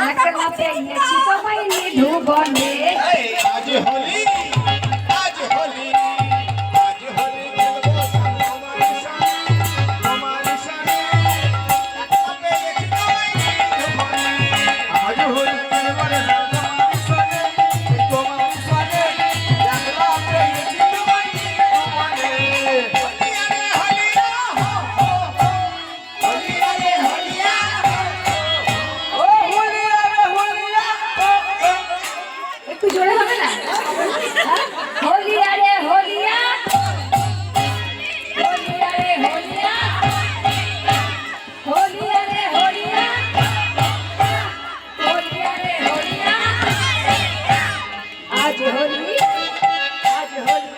একলা পেয়েছি তোমায় নিধু বনে আজ হোলি আজ হোলি আজ হোলি খেলবো তোমার সাথে পেয়েছি তোমায় নিধু বনে আজ হোলি খেলবো তোমার সাথে একলা পেয়েছি তোমায় নিধু বনে একটু জোরে হবে না হলিয়া রে হলিয়া হলিয়া রে হলিয়া হলিয়া রে হলিয়া হলিয়া রে হলিয়া আজ হোলি আজ হোলি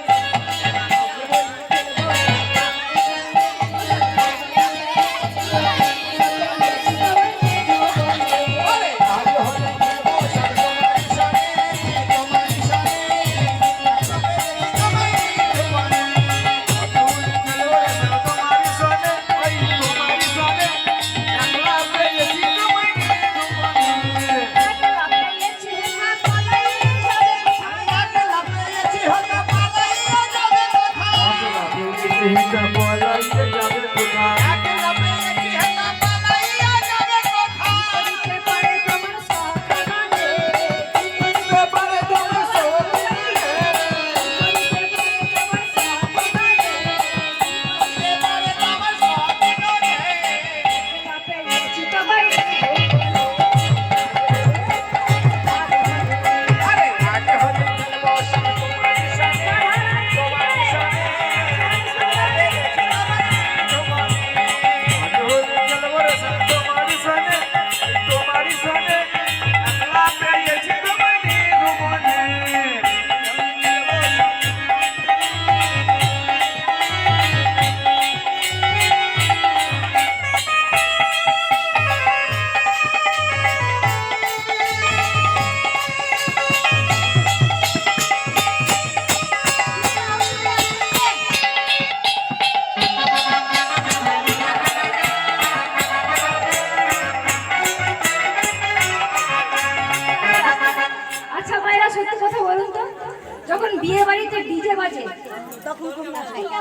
যখন বিয়ে বাড়িতে ডিজে বাজে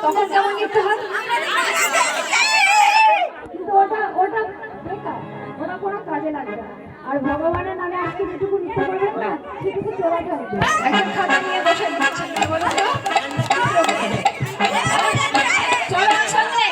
তখন কেমন গিফট হয় কিন্তু ওটা ওটা বেকার ওটা কোনো কাজে লাগবে না আর ভগবানের নামে আজকে যেটুকু নিতে পারবেন না সেটুকু চলাতে হবে একটা খাতা নিয়ে বসে দিচ্ছেন বলো তো চলো সঙ্গে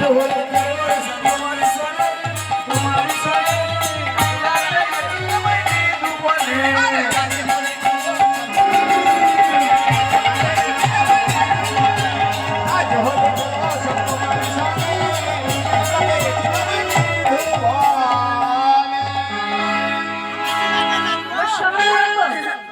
হলো